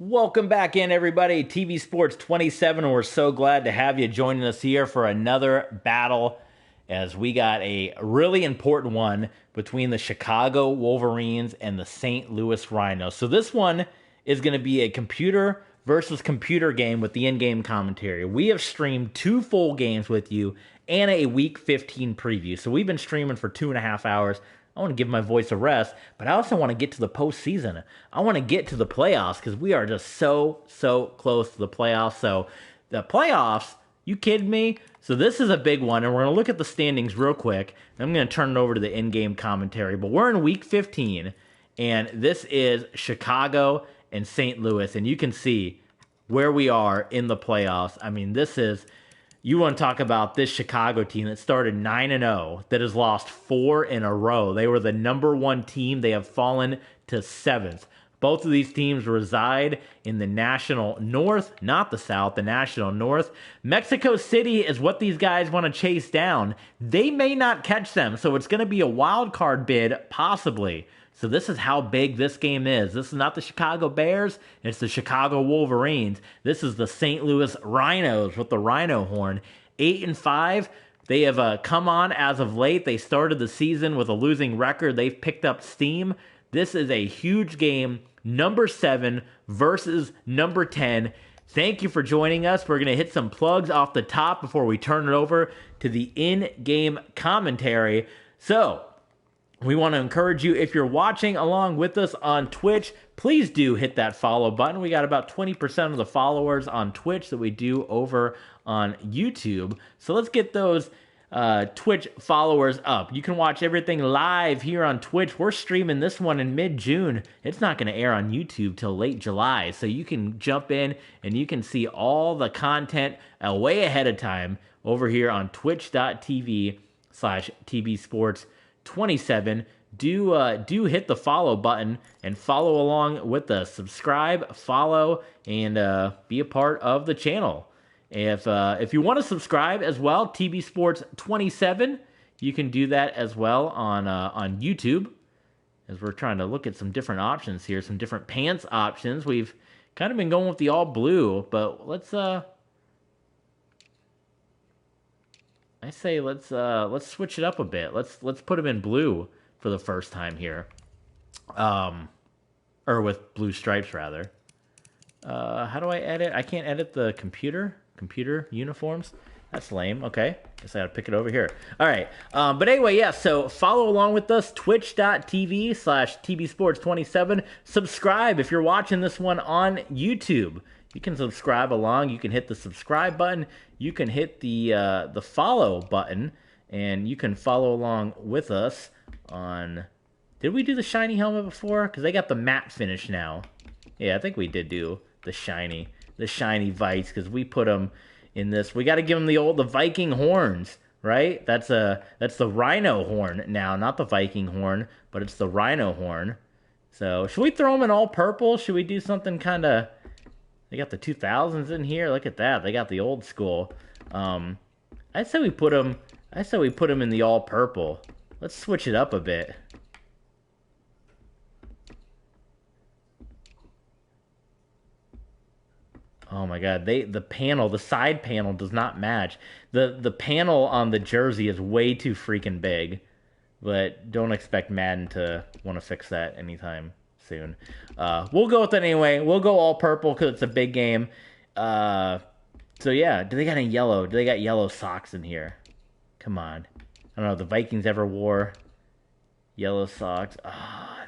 Welcome back in, everybody. TV Sports 27. We're so glad to have you joining us here for another battle as we got a really important one between the Chicago Wolverines and the St. Louis Rhinos. So this one is going to be a computer versus computer game with the in-game commentary. We have streamed 2 full games with you and a Week 15 preview. So we've been streaming for 2.5 hours. I want to give my voice a rest, but I also want to get to the postseason. I want to get to the playoffs because we are just so close to the playoffs. So the playoffs, you kidding me? So this is a big one, and we're going to look at the standings real quick. I'm going to turn it over to the in-game commentary, but we're in Week 15, and this is Chicago and St. Louis, and you can see where we are in the playoffs. I mean, this is... You want to talk about this Chicago team that started 9-0, that has lost 4 in a row. They were the number 1 team. They have fallen to 7th. Both of these teams reside in the National North, not the South, the National North. Mexico City is what these guys want to chase down. They may not catch them, so it's going to be a wild card bid, possibly. So this is how big this game is. This is not the Chicago Bears. It's the Chicago Wolverines. This is the St. Louis Rhinos with the Rhino horn. 8-5. They have come on as of late. They started the season with a losing record. They've picked up steam. This is a huge game. Number 7 versus number 10. Thank you for joining us. We're going to hit some plugs off the top before we turn it over to the in-game commentary. So... we want to encourage you, if you're watching along with us on Twitch, please do hit that follow button. We got about 20% of the followers on Twitch that we do over on YouTube. So let's get those Twitch followers up. You can watch everything live here on Twitch. We're streaming this one in mid-June. It's not going to air on YouTube till late July. So you can jump in and you can see all the content way ahead of time over here on twitch.tv/TBSports27. Do hit the follow button and follow along with us. Subscribe, follow, and be a part of the channel. If you want to subscribe as well, TB Sports 27, you can do that as well on YouTube. As we're trying to look at some different options here, some different pants options. We've kind of been going with the all blue, but let's I say let's switch it up a bit. Let's put them in blue for the first time here, or with blue stripes rather. How do I edit? I can't edit the computer uniforms. That's lame. Okay, guess I gotta pick it over here. All right, but anyway, yeah. So follow along with us. Twitch.tv/TBSports27. Subscribe if you're watching this one on YouTube. You can subscribe along. You can hit the subscribe button. You can hit the follow button, and you can follow along with us on... Did we do the shiny helmet before? Because they got the matte finish now. Yeah, I think we did do the shiny Vice, because we put them in this. We got to give them the Viking horns, right? That's the Rhino horn now, not the Viking horn, but it's the Rhino horn. So should we throw them in all purple? Should we do something kind of... They got the 2000s in here. Look at that. They got the old school. I say we put them in the all purple. Let's switch it up a bit. Oh my God! The side panel does not match. The panel on the jersey is way too freaking big. But don't expect Madden to want to fix that anytime soon. We'll go with it anyway. We'll go all purple because it's a big game. So yeah, do they got any yellow? Do they got yellow socks in here? Come on. I don't know. The Vikings ever wore yellow socks?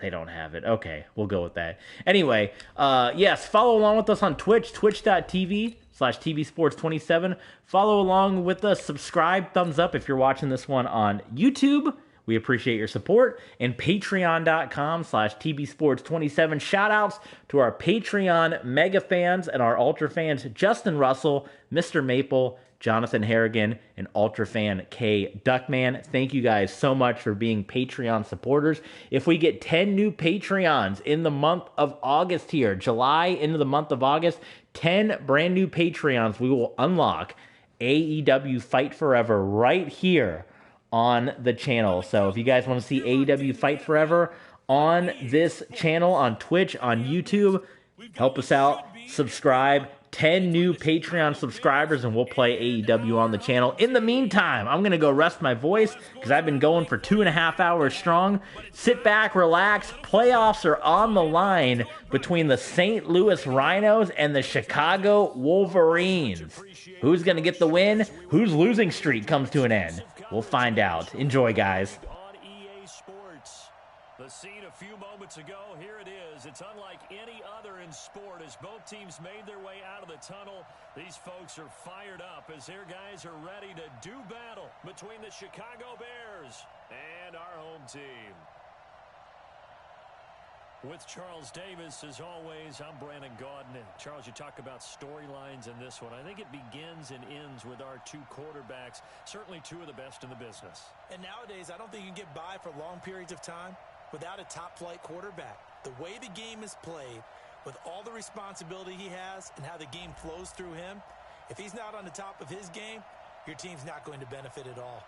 They don't have it. Okay, we'll go with that. Anyway, yes, follow along with us on Twitch, twitch.tv/TBSports27. Follow along with us. Subscribe, thumbs up if you're watching this one on YouTube. We appreciate your support. And patreon.com/TBSports27. Shout outs to our Patreon mega fans and our Ultra fans, Justin Russell, Mr. Maple, Jonathan Harrigan, and Ultra fan K Duckman. Thank you guys so much for being Patreon supporters. If we get 10 new Patreons in the month of August here, July into the month of August, 10 brand new Patreons, we will unlock AEW Fight Forever right here on the channel. So if you guys want to see AEW Fight Forever on this channel, on Twitch, on YouTube, Help us out. Subscribe. 10 new Patreon subscribers and we'll play AEW on the channel. In the meantime, I'm going to go rest my voice because I've been going for 2.5 hours strong. Sit back, relax. Playoffs are on the line between the St. Louis Rhinos and the Chicago Wolverines. Who's going to get the win? Whose losing streak comes to an end? We'll find out. Enjoy, guys. The scene a few moments ago, here it is. It's unlike any other in sport as both teams made their way out of the tunnel. These folks are fired up as their guys are ready to do battle between the Chicago Bears and our home team. With Charles Davis, as always, I'm Brandon Gaudin. Charles, you talk about storylines in this one. I think it begins and ends with our two quarterbacks, certainly two of the best in the business. And nowadays, I don't think you can get by for long periods of time without a top-flight quarterback. The way the game is played, with all the responsibility he has and how the game flows through him, if he's not on the top of his game, your team's not going to benefit at all.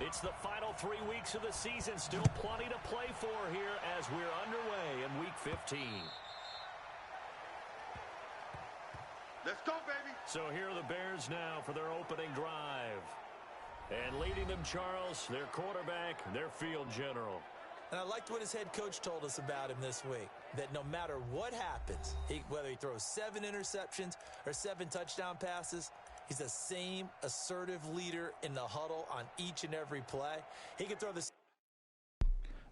It's the final 3 weeks of the season. Still plenty to play for here as we're underway in Week 15. Let's go, baby. So here are the Bears now for their opening drive. And leading them, Charles, their quarterback, their field general. And I liked what his head coach told us about him this week, that no matter what happens, whether he throws 7 interceptions or 7 touchdown passes, he's the same assertive leader in the huddle on each and every play. He can throw this.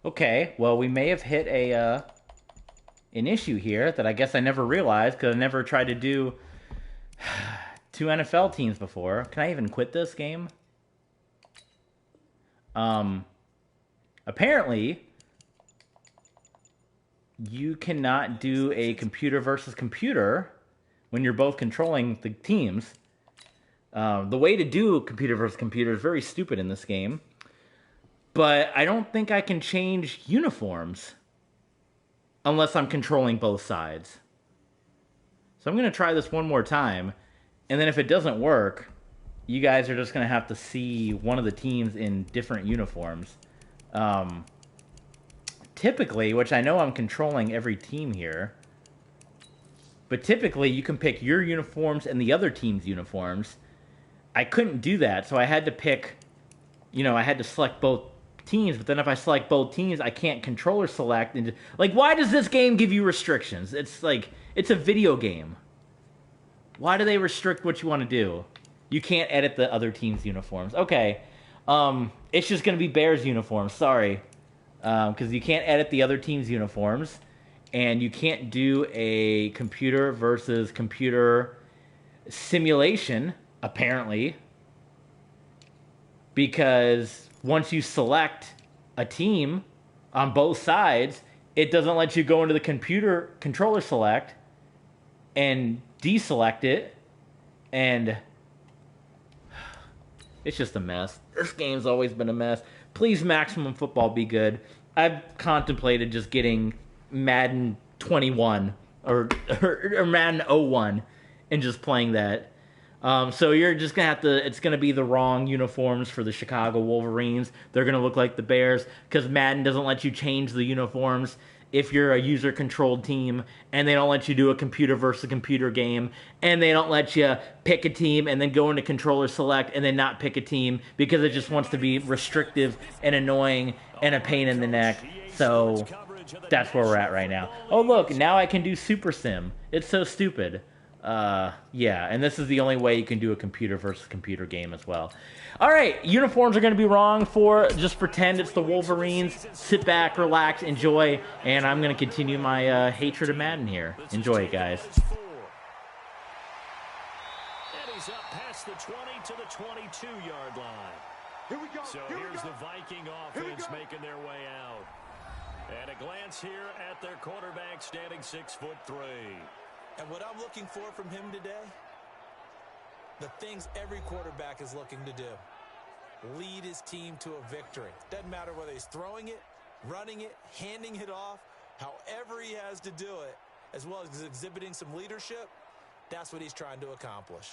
Okay, well, we may have hit an issue here that I guess I never realized because I never tried to do 2 NFL teams before. Can I even quit this game? Apparently, you cannot do a computer versus computer when you're both controlling the teams. The way to do computer versus computer is very stupid in this game. But I don't think I can change uniforms unless I'm controlling both sides. So I'm going to try this one more time. And then if it doesn't work, you guys are just going to have to see one of the teams in different uniforms. Typically, which I know I'm controlling every team here, but typically you can pick your uniforms and the other team's uniforms. I couldn't do that, so I had to pick, I had to select both teams, but then if I select both teams, I can't controller select. And why does this game give you restrictions? It's like, it's a video game. Why do they restrict what you want to do? You can't edit the other team's uniforms. Okay, it's just going to be Bears uniforms, sorry. Because you can't edit the other team's uniforms, and you can't do a computer versus computer simulation, apparently, because once you select a team on both sides, it doesn't let you go into the computer controller select and deselect it, and it's just a mess. This game's always been a mess. Please, Maximum Football, be good. I've contemplated just getting Madden 21 or Madden 01 and just playing that. So you're just going to have to, it's going to be the wrong uniforms for the Chicago Wolverines. They're going to look like the Bears because Madden doesn't let you change the uniforms if you're a user-controlled team, and they don't let you do a computer versus computer game, and they don't let you pick a team and then go into controller select and then not pick a team because it just wants to be restrictive and annoying and a pain in the neck. So that's where we're at right now. Oh, look, now I can do Super Sim. It's so stupid. Yeah, and this is the only way you can do a computer versus computer game as well. All right, uniforms are going to be wrong for, just pretend it's the Wolverines. Sit back, relax, enjoy, and I'm going to continue my hatred of Madden here. Enjoy it, guys. And he's up past the 20 to the 22-yard line. Here we go. So here's the Viking offense making their way out. And a glance here at their quarterback standing 6'3". And what I'm looking for from him today, the things every quarterback is looking to do. Lead his team to a victory. Doesn't matter whether he's throwing it, running it, handing it off, however he has to do it, as well as exhibiting some leadership, that's what he's trying to accomplish.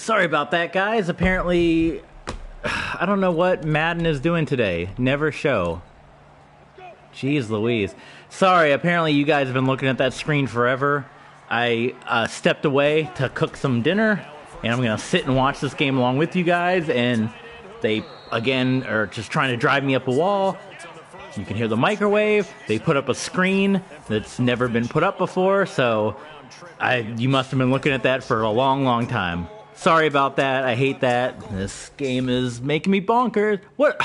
Sorry about that, guys. Apparently, I don't know what Madden is doing today. Never show. Jeez Louise. Sorry, apparently you guys have been looking at that screen forever. I stepped away to cook some dinner, and I'm going to sit and watch this game along with you guys, and they, again, are just trying to drive me up a wall. You can hear the microwave. They put up a screen that's never been put up before, so you must have been looking at that for a long, long time. Sorry about that. I hate that. This game is making me bonkers. What?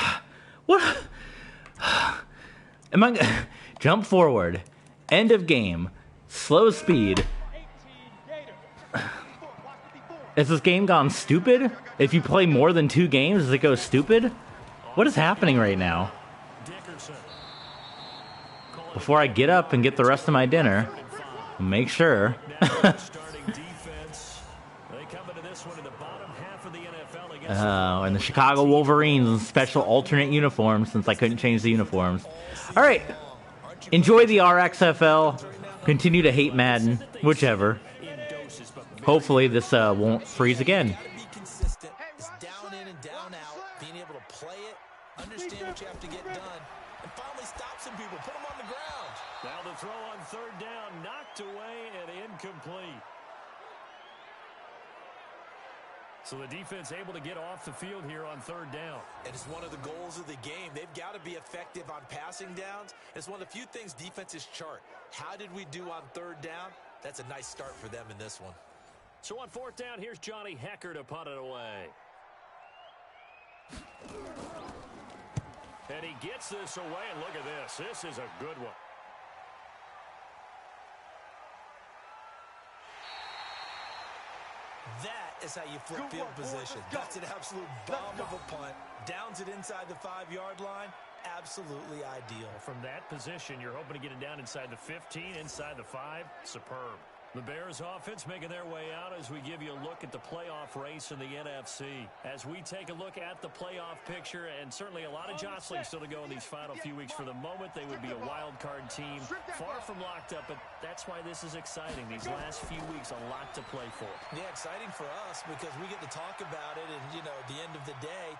Am I... Jump forward. End of game. Slow speed. Has this game gone stupid? If you play more than 2 games, does it go stupid? What is happening right now? Before I get up and get the rest of my dinner, make sure. And the Chicago Wolverines in special alternate uniforms since I couldn't change the uniforms. All right. Enjoy the RXFL. Continue to hate Madden. Whichever. Hopefully this won't freeze again. Down in and down out, being able to play it, understand what you have to get done, and finally stop some people, put them on the ground. Now the throw on third down, knocked away and incomplete. So the defense able to get off the field here on third down. And it's one of the goals of the game. They've got to be effective on passing downs. It's one of the few things defenses chart. How did we do on third down? That's a nice start for them in this one. So on fourth down, here's Johnny Hecker to punt it away. And he gets this away, and look at this. This is a good one. That is how you flip field position. That's an absolute bomb of a punt. Downs it inside the 5-yard line. Absolutely ideal. From that position, you're hoping to get it down inside the 15, inside the 5. Superb. The Bears offense making their way out as we give you a look at the playoff race in the NFC. As we take a look at the playoff picture, and certainly a lot of jostling still to go in these final few weeks. For the moment, they would be a wild card team, far from locked up, but that's why this is exciting. These last few weeks, a lot to play for. Yeah, exciting for us because we get to talk about it, and, you know, at the end of the day,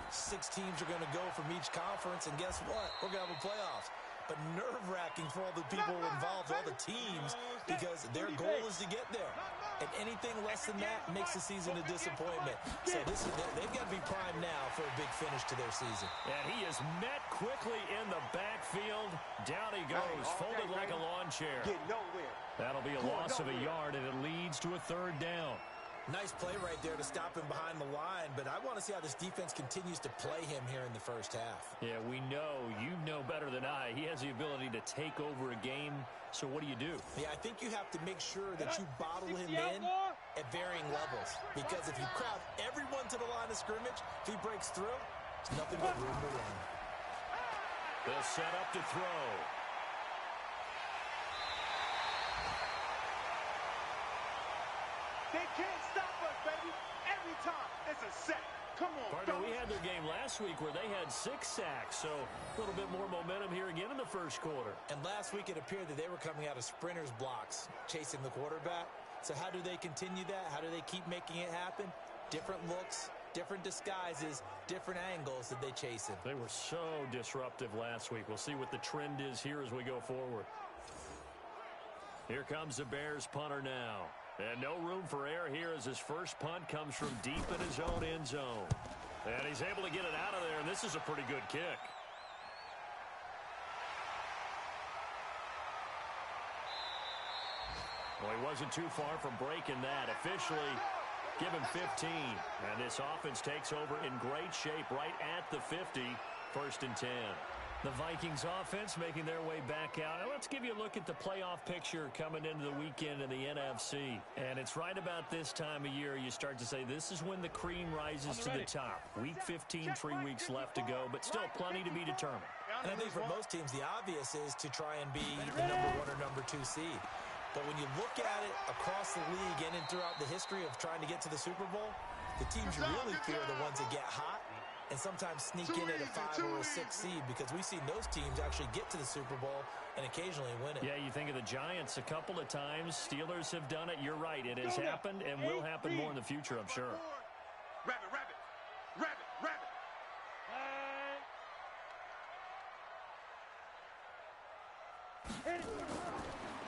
6 teams are going to go from each conference, and guess what? We're going to have a playoffs. But nerve-wracking for all the people involved, all the teams, because their goal is to get there. And anything less than that makes the season a disappointment. So they've got to be primed now for a big finish to their season. And he is met quickly in the backfield. Down he goes, folded like a lawn chair. That'll be a loss of a yard, and it leads to a third down. Nice play right there to stop him behind the line, but I want to see how this defense continues to play him here in the first half. Yeah, we know. You know better than I. He has the ability to take over a game, so what do you do? Yeah, I think you have to make sure that you bottle him in at varying levels, because if you crowd everyone to the line of scrimmage, if he breaks through, there's nothing but room to run. They'll set up to throw. They can't stop us, baby. Every time it's a sack. Come on, Partner, we had their game last week where they had 6 sacks, so a little bit more momentum here again in the first quarter. And last week it appeared that they were coming out of sprinters blocks, chasing the quarterback. So how do they continue that? How do they keep making it happen? Different looks, different disguises, different angles that they chase him. They were so disruptive last week. We'll see what the trend is here as we go forward. Here comes the Bears punter now. And no room for error here as his first punt comes from deep in his own end zone. And he's able to get it out of there, and this is a pretty good kick. Well, he wasn't too far from breaking that. Officially, give him 15. And this offense takes over in great shape right at the 50, 1st and 10. The Vikings offense making their way back out. Now let's give you a look at the playoff picture coming into the weekend in the NFC. And it's right about this time of year you start to say this is when the cream rises to the top. Week 15, 3 weeks left to go, but still plenty to be determined. And I think for most teams, the obvious is to try and be the number 1 or number 2 seed. But when you look at it across the league and throughout the history of trying to get to the Super Bowl, the teams you really fear are the ones that get hot and sometimes sneak in at a 5 or a 6 seed, because we've seen those teams actually get to the Super Bowl and occasionally win it. Yeah, you think of the Giants a couple of times. Steelers have done it. You're right. It has happened and will happen more in the future, I'm sure. Rabbit, rabbit, rabbit, rabbit.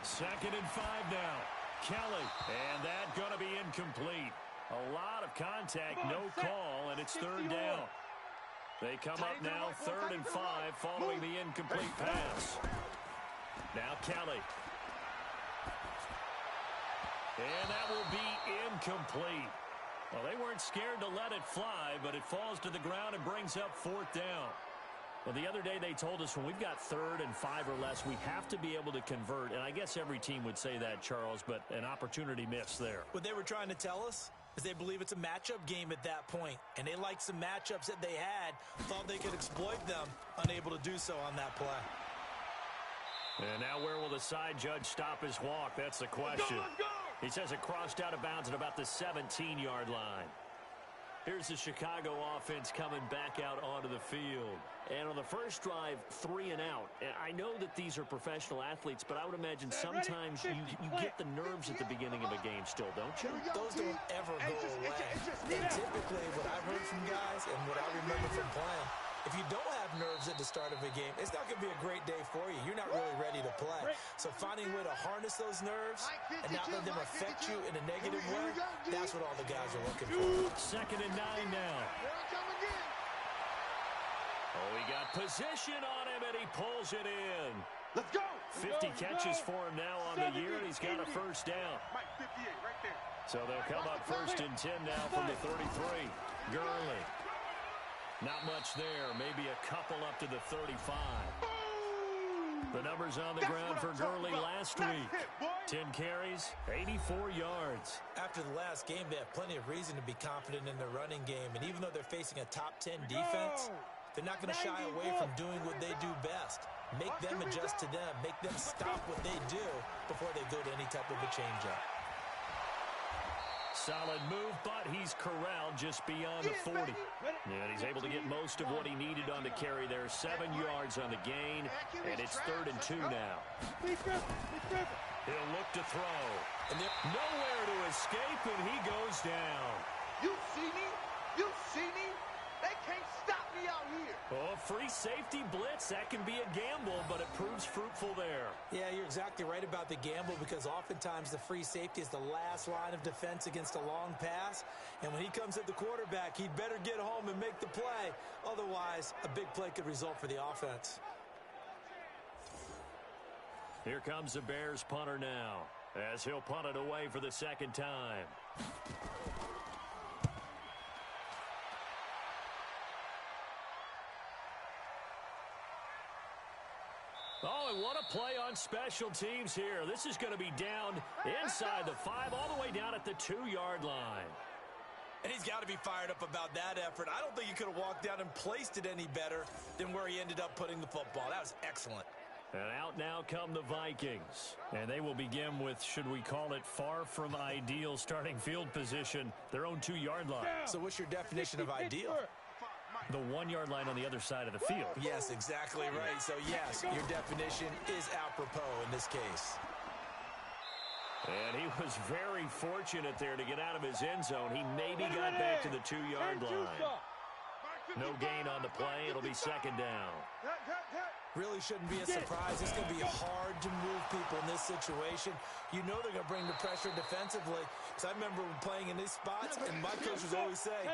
Second and 5 now. Kelly, and that going to be incomplete. A lot of contact, no call, and it's third down. They come up now, 3rd and 5, following the incomplete pass. Now Kelly. And that will be incomplete. Well, they weren't scared to let it fly, but it falls to the ground and brings up 4th down. Well, the other day they told us when we've got 3rd and 5 or less, we have to be able to convert. And I guess every team would say that, Charles, but an opportunity missed there. What they were trying to tell us is they believe it's a matchup game at that point. And they liked some matchups that they had, thought they could exploit them, unable to do so on that play. And now where will the side judge stop his walk? That's the question. Let's go! He says it crossed out of bounds at about the 17-yard line. Here's the Chicago offense coming back out onto the field. And on the first drive, 3 and out. And I know that these are professional athletes, but I would imagine sometimes you get the nerves at the beginning of a game still, don't you? Those don't ever go away. And typically what I've heard from guys and what I remember from playing, if you don't have nerves at the start of a game, it's not going to be a great day for you. You're not really ready to play. So finding a way to harness those nerves and not let them affect you in a negative way, that's what all the guys are looking for. 2nd and 9 now. Oh, he got position on him, and he pulls it in. Let's go! 50 catches for him now on the year, and he's got a first down. Mike, 58 right there. So they'll come up 1st and 10 now from the 33. Gurley. Not much there. Maybe a couple up to the 35. The numbers on the ground for Gurley last week. 10 carries, 84 yards. After the last game, they have plenty of reason to be confident in their running game. And even though they're facing a top 10 defense, they're not going to shy away from doing what they do best. Make them adjust to them. Make them stop what they do before they go to any type of a changeup. Solid move, but he's corralled just beyond the 40. And he's able to get most of what he needed on the carry there. 7 yards on the gain, and it's 3rd and 2 now. He'll look to throw. And nowhere to escape, and he goes down. You see me? You see me? They can't stop me out here. Oh, free safety blitz. That can be a gamble, but it proves fruitful there. Yeah, you're exactly right about the gamble, because oftentimes the free safety is the last line of defense against a long pass. And when he comes at the quarterback, he'd better get home and make the play. Otherwise, a big play could result for the offense. Here comes the Bears punter now, as he'll punt it away for the 2nd time. Oh, and what a play on special teams here. This is going to be down inside the 5, all the way down at the 2-yard line. And he's got to be fired up about that effort. I don't think he could have walked down and placed it any better than where he ended up putting the football. That was excellent. And out now come the Vikings. And they will begin with, should we call it, far from ideal starting field position, their own 2-yard line. So what's your definition of ideal? The 1-yard line on the other side of the field. Yes, exactly right. So, yes, your definition is apropos in this case. And he was very fortunate there to get out of his end zone. He maybe got back to the 2-yard line. No gain on the play. It'll be 2nd down. Really shouldn't be a surprise. It's going to be hard to move people in this situation. You know they're going to bring the pressure defensively. Because I remember playing in these spots, and my coaches always say,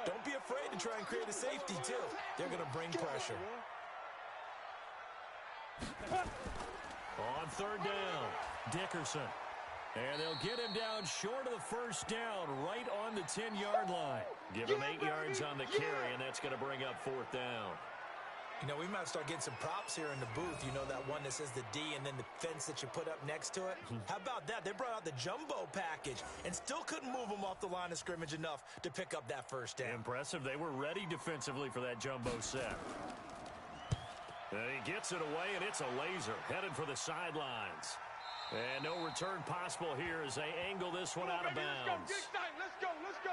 don't be afraid to try and create a safety, too. They're going to bring pressure. On 3rd down, Dickerson. And they'll get him down short of the 1st down, right on the 10-yard line. Give him 8 yards on the carry, and that's going to bring up 4th down. You know, we might start getting some props here in the booth. You know, that one that says the D and then the fence that you put up next to it? How about that? They brought out the jumbo package and still couldn't move them off the line of scrimmage enough to pick up that 1st down. Impressive. They were ready defensively for that jumbo set. And he gets it away, and it's a laser headed for the sidelines. And no return possible here as they angle this one out of bounds. Let's go.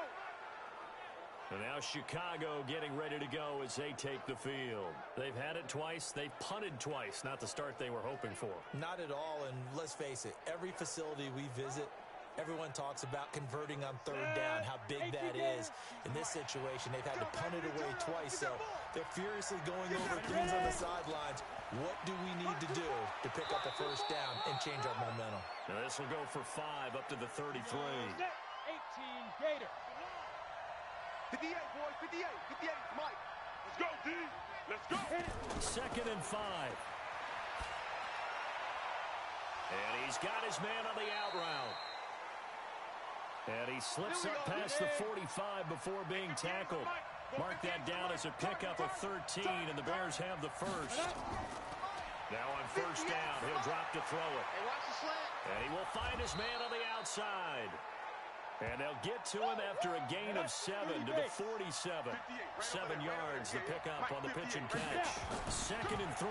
And And now Chicago getting ready to go as they take the field. They've had it twice. They've punted twice. Not the start they were hoping for. Not at all, and let's face it, every facility we visit, everyone talks about converting on third down, how big that is. In this situation, they've had to punt it away twice, so they're furiously going over things on the sidelines. What do we need to do to pick up a first down and change our momentum? Now this will go for 5 up to the 33. 18 Gator. 58, boys, 58, 58, Mike. Let's go, D. Let's go. 2nd and 5. And he's got his man on the out route. And he slips up past the 45 before being tackled. Mark that down as a pickup of 13, and the Bears have the first. Now on first down, he'll drop to throw it. And he will find his man on the outside. And they'll get to him after a gain of 7 to the 47. 7 yards, the pickup on the pitch and catch. 2nd and 3.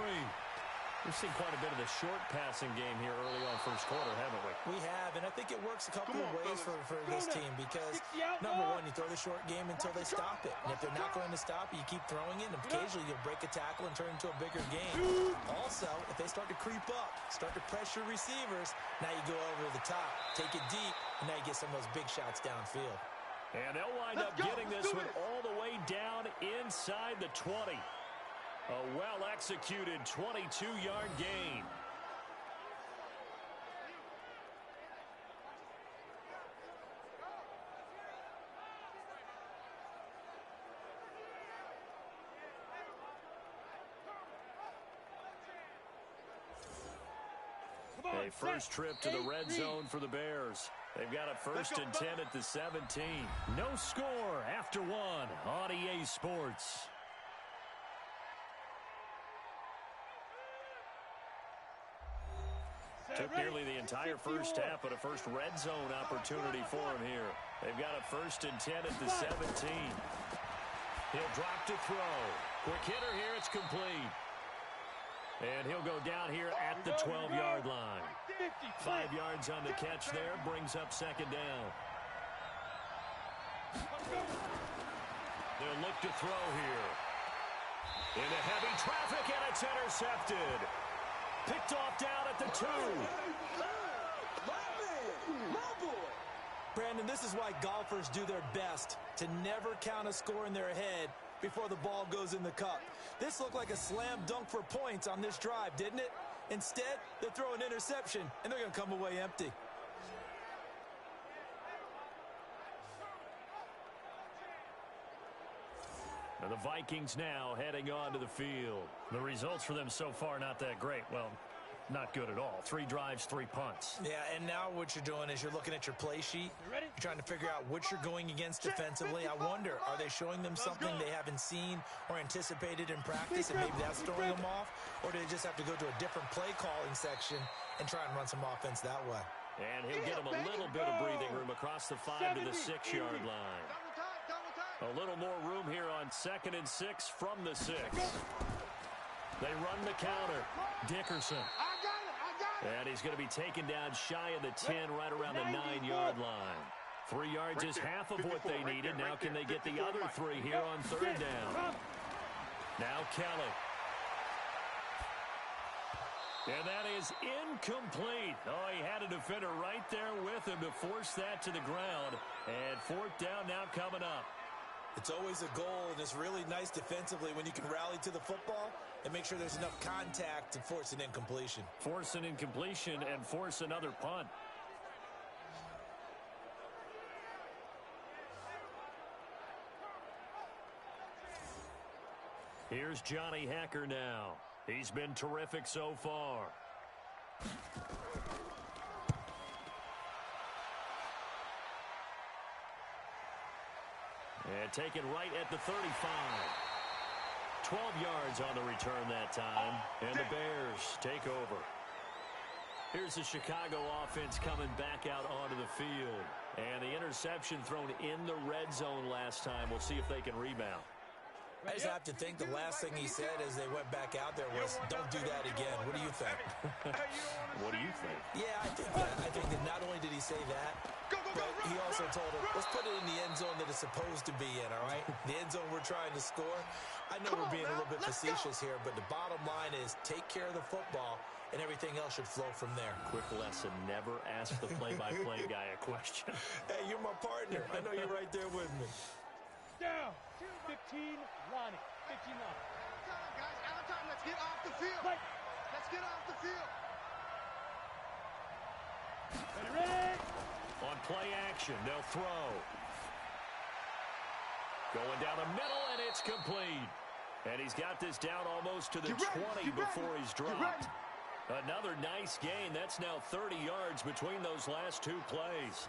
We've seen quite a bit of the short passing game here early on first quarter, haven't we? We have, and I think it works a couple of ways for this team because, number one, you throw the short game until they stop it. And if they're not going to stop it, you keep throwing it, and occasionally you'll break a tackle and turn it into a bigger game. Also, if they start to creep up, start to pressure receivers, now you go over the top, take it deep, and now you get some of those big shots downfield. And they'll wind up getting this one all the way down inside the 20. A well-executed 22-yard gain. A first trip to the red zone for the Bears. They've got a 1st and 10 at the 17. No score after 1 on EA Sports. Took nearly the entire first half, but a first red zone opportunity for him here. They've got a 1st and 10 at the 17. He'll drop to throw. Quick hitter here, it's complete. And he'll go down here at the 12-yard line. 5 yards on the catch there, brings up 2nd down. They'll look to throw here. Into heavy traffic, and it's intercepted. Picked off down at the 2. Brandon, this is why golfers do their best to never count a score in their head before the ball goes in the cup. This looked like a slam dunk for points on this drive, didn't it? Instead, they throw an interception, and they're going to come away empty. And the Vikings now heading onto the field. The results for them so far not that great. Well, not good at all. 3 drives, 3 punts. Yeah, and now what you're doing is you're looking at your play sheet. You're trying to figure out what you're going against defensively. I wonder, are they showing them something they haven't seen or anticipated in practice, and maybe that's throwing them off? Or do they just have to go to a different play calling section and try and run some offense that way? And he'll get him a little bit of breathing room across the 5 to the 6-yard line. A little more room here on 2nd and 6 from the 6. They run the counter. Dickerson. And he's going to be taken down shy of the 10, right around the 9-yard line. 3 yards is half of what they needed. Now can they get the other 3 here on 3rd down? Now Kelly. And that is incomplete. Oh, he had a defender right there with him to force that to the ground. And 4th down now coming up. It's always a goal, and it's really nice defensively when you can rally to the football and make sure there's enough contact to force an incompletion. Force an incompletion and force another punt. Here's Johnny Hacker now. He's been terrific so far. And taken right at the 35. 12 yards on the return that time. And the Bears take over. Here's the Chicago offense coming back out onto the field. And the interception thrown in the red zone last time. We'll see if they can rebound. I just have to think the last thing he said as they went back out there was, don't do that again. What do you think? What do you think? Yeah, I think that not only did he say that, but he also told him, let's put it in the end zone that it's supposed to be in, all right? The end zone we're trying to score. I know we're being a little bit facetious here, but the bottom line is take care of the football, and everything else should flow from there. Quick lesson, never ask the play-by-play guy a question. Hey, you're my partner. I know you're right there with me. Down. 15, Lonnie. 15, Lonnie. Time, guys. Out of time. Let's get off the field. Right. Let's get off the field. Ready? On play action, they'll throw. Going down the middle, and it's complete. And he's got this down almost to the 20 before he's dropped. Another nice gain. That's now 30 yards between those last two plays.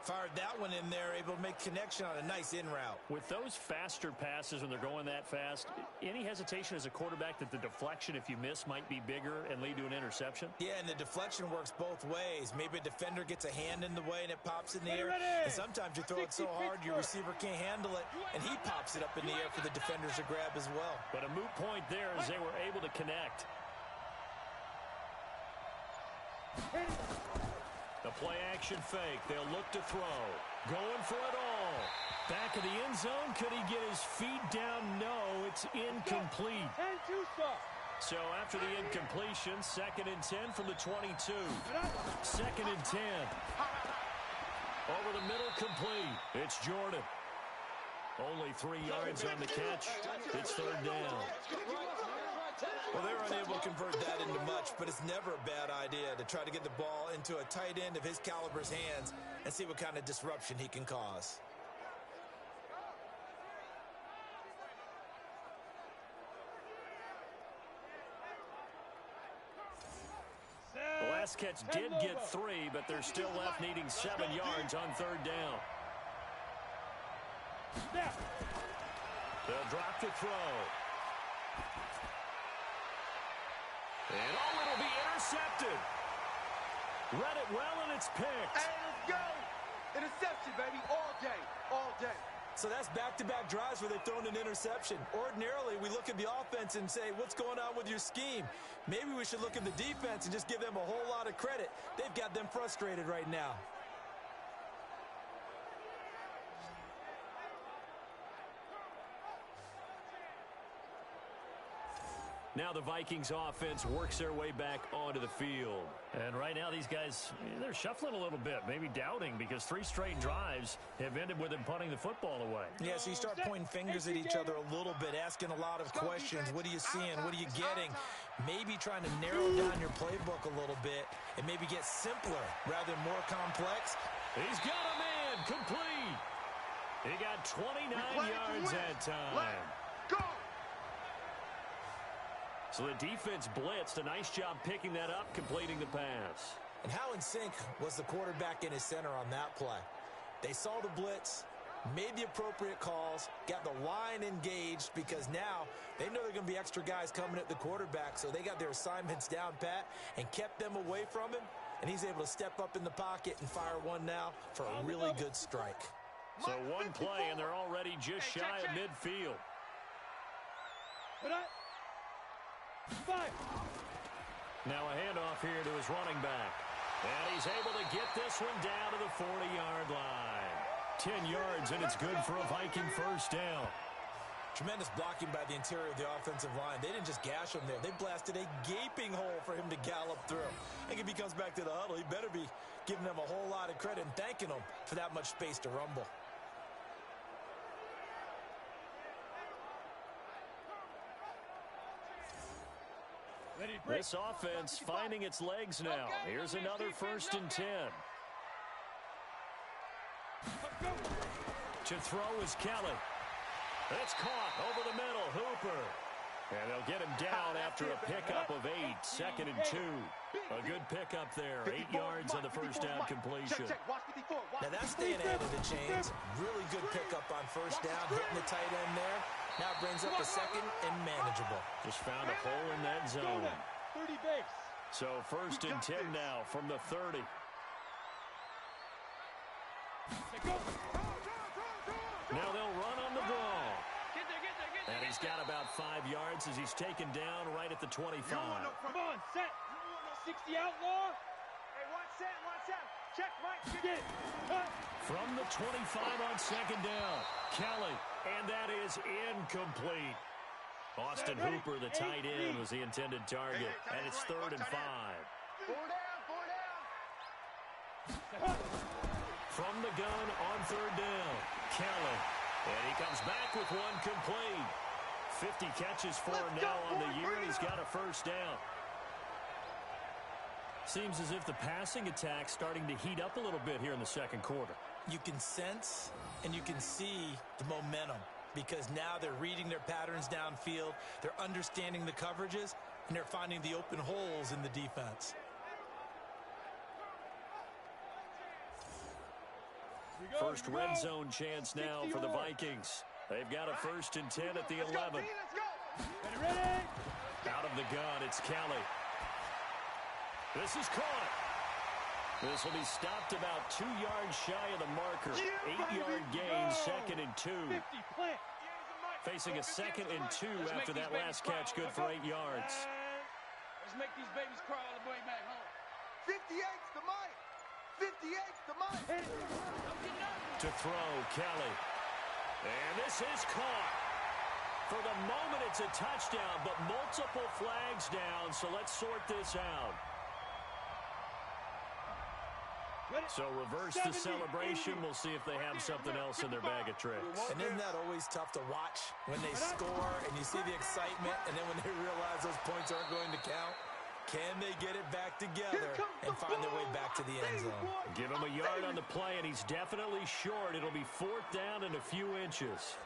Fired that one in there, able to make connection on a nice in route. With those faster passes when they're going that fast, any hesitation as a quarterback that the deflection, if you miss, might be bigger and lead to an interception? Yeah, and the deflection works both ways. Maybe a defender gets a hand in the way and it pops in the air. And sometimes you throw it so hard your receiver can't handle it, and he pops it up in the air for the defenders to grab as well. But a moot point there as they were able to connect. The play-action fake. They'll look to throw. Going for it all. Back of the end zone. Could he get his feet down? No, it's incomplete. And 2 stop. So after the incompletion, 2nd and 10 from the 22. 2nd and 10. Over the middle, complete. It's Jordan. Only 3 yards on the catch. It's 3rd down. Well, they were unable to convert that into much, but it's never a bad idea to try to get the ball into a tight end of his caliber's hands and see what kind of disruption he can cause. The last catch did get 3, but they're still left needing 7 yards on 3rd down. They'll drop to throw. And it'll be intercepted. Read it well, and it's picked. Hey, let's go. Interception, baby. All day. All day. So that's back-to-back drives where they've thrown an interception. Ordinarily, we look at the offense and say, what's going on with your scheme? Maybe we should look at the defense and just give them a whole lot of credit. They've got them frustrated right now. Now the Vikings offense works their way back onto the field. And right now these guys, they're shuffling a little bit, maybe doubting, because 3 straight drives have ended with them punting the football away. Yeah, so you start pointing fingers at each other a little bit, asking a lot of questions. What are you seeing? What are you getting? Maybe trying to narrow down your playbook a little bit and maybe get simpler rather than more complex. He's got a man complete. He got 29 yards that time. Go. So the defense blitzed. A nice job picking that up, completing the pass. And how in sync was the quarterback in his center on that play? They saw the blitz, made the appropriate calls, got the line engaged, because now they know there are going to be extra guys coming at the quarterback, so they got their assignments down pat and kept them away from him, and he's able to step up in the pocket and fire one now for a really good strike. So one play, and they're already just shy of midfield. 5. Now a handoff here to his running back. And he's able to get this one down to the 40-yard line. 10 yards, and it's good for a Viking first down. Tremendous blocking by the interior of the offensive line. They didn't just gash him there. They blasted a gaping hole for him to gallop through. I think if he comes back to the huddle, he better be giving them a whole lot of credit and thanking them for that much space to rumble. This offense finding its legs now. Here's another 1st and 10. To throw is Kelly. It's caught over the middle. Hooper. And they'll get him down after a pickup of 8. 2nd and 2. A good pickup there. 8 yards on the first down completion. Now that's staying ahead of the chains. Really good pickup on first down, hitting the tight end there. Now it brings up a 2nd and manageable. Just found a hole in that zone. 30 base. So 1st and 10 now from the 30. Now they'll run on the draw. 5 yards as he's taken down right at the 25. Come on, set. 60 outlaw. Hey, watch that. Check, Mike. Get cut. From the 25 on second down, Kelly, and that is incomplete. Austin Hooper, the tight end, was the intended target, and it's 3rd and 5. 4 down. From the gun on 3rd down, Kelly, and he comes back with one complete. 50 catches for him now on the year, and he's got a first down. Seems as if the passing attack's starting to heat up a little bit here in the second quarter. You can sense and you can see the momentum because now they're reading their patterns downfield, they're understanding the coverages, and they're finding the open holes in the defense. First red zone chance now for the Vikings. They've got a 1st and 10 at the 11. Let's go. Ready? Out of the gun, it's Kelly. This is caught. This will be stopped about 2 yards shy of the marker. 8-yard gain, 2nd and 2. 50, plant. Facing a 2nd and 2 after that last catch, good for 8 yards. Let's make these babies cry all the way back home. 58's the Mike. 58's the Mike. To throw, Kelly. And this is caught. For the moment, it's a touchdown, but multiple flags down, so let's sort this out. So reverse the celebration. We'll see if they have something else in their bag of tricks. And isn't that always tough to watch when they score and you see the excitement, and then when they realize those points aren't going to count? Can they get it back together and find their way back to the end zone? Give him a yard on the play, and he's definitely short. It'll be 4th down and a few inches.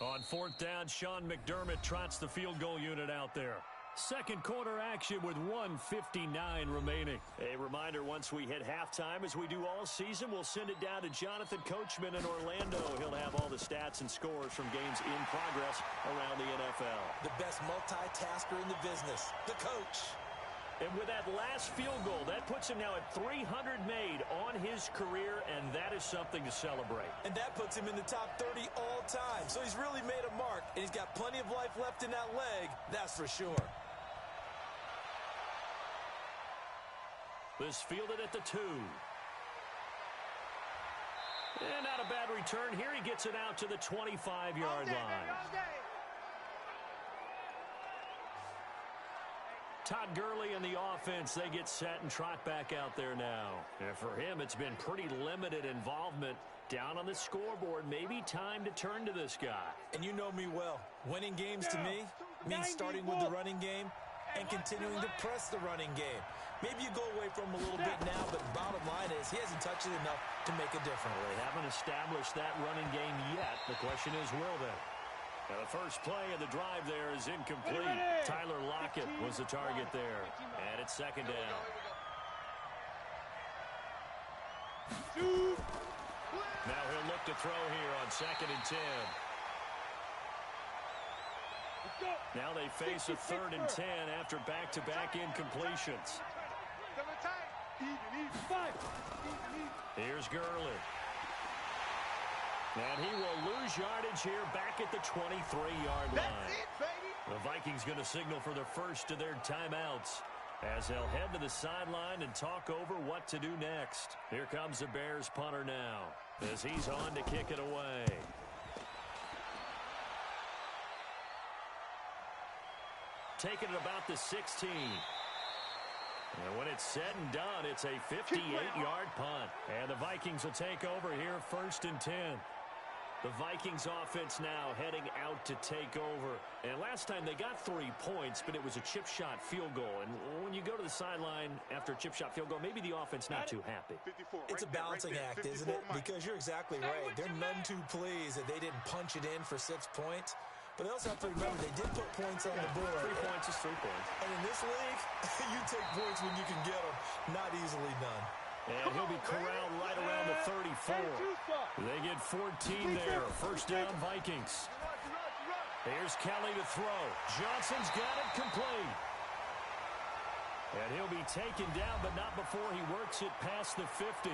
On 4th down, Sean McDermott trots the field goal unit out there. Second quarter action with 1:59 remaining. A reminder, once we hit halftime, as we do all season, we'll send it down to Jonathan Coachman in Orlando. He'll have all the stats and scores from games in progress around the NFL. The best multitasker in the business, the coach. And with that last field goal, that puts him now at 300 made on his career, and that is something to celebrate. And that puts him in the top 30 all time. So he's really made a mark, and he's got plenty of life left in that leg, that's for sure. This fielded at the 2. And not a bad return here. He gets it out to the 25-yard line. Todd Gurley and the offense, they get set and trot back out there now. And for him, it's been pretty limited involvement down on the scoreboard. Maybe time to turn to this guy. And you know me well. Winning games to me means starting with the running game and continuing to press the running game. Maybe you go away from him a little bit now, but bottom line is he hasn't touched it enough to make a difference. Well, they haven't established that running game yet. The question is, will they? Now, the first play of the drive there is incomplete. Tyler Lockett was the target there. And it's 2nd down. Now he'll look to throw here on 2nd and 10. Now they face a 3rd and 10 after back-to-back incompletions. Here's Gurley. And he will lose yardage here back at the 23-yard line. That's it, baby. The Vikings going to signal for the first of their timeouts as they'll head to the sideline and talk over what to do next. Here comes the Bears punter now as he's on to kick it away. Taking it about the 16. And when it's said and done, it's a 58-yard punt. And the Vikings will take over here 1st and 10. The Vikings offense now heading out to take over. And last time they got 3 points, but it was a chip shot field goal. And when you go to the sideline after a chip shot field goal, maybe the offense not too happy. It's a balancing act, isn't it? Because you're exactly right. They're none too pleased that they didn't punch it in for 6 points. But they also have to remember they did put points on the board. 3 points is 3 points. And in this league, you take points when you can get them. Not easily done. And he'll be corralled right around the 34. They get 14 there. First down, Vikings. Here's Kelly to throw. Johnson's got it complete. And he'll be taken down, but not before he works it past the 50.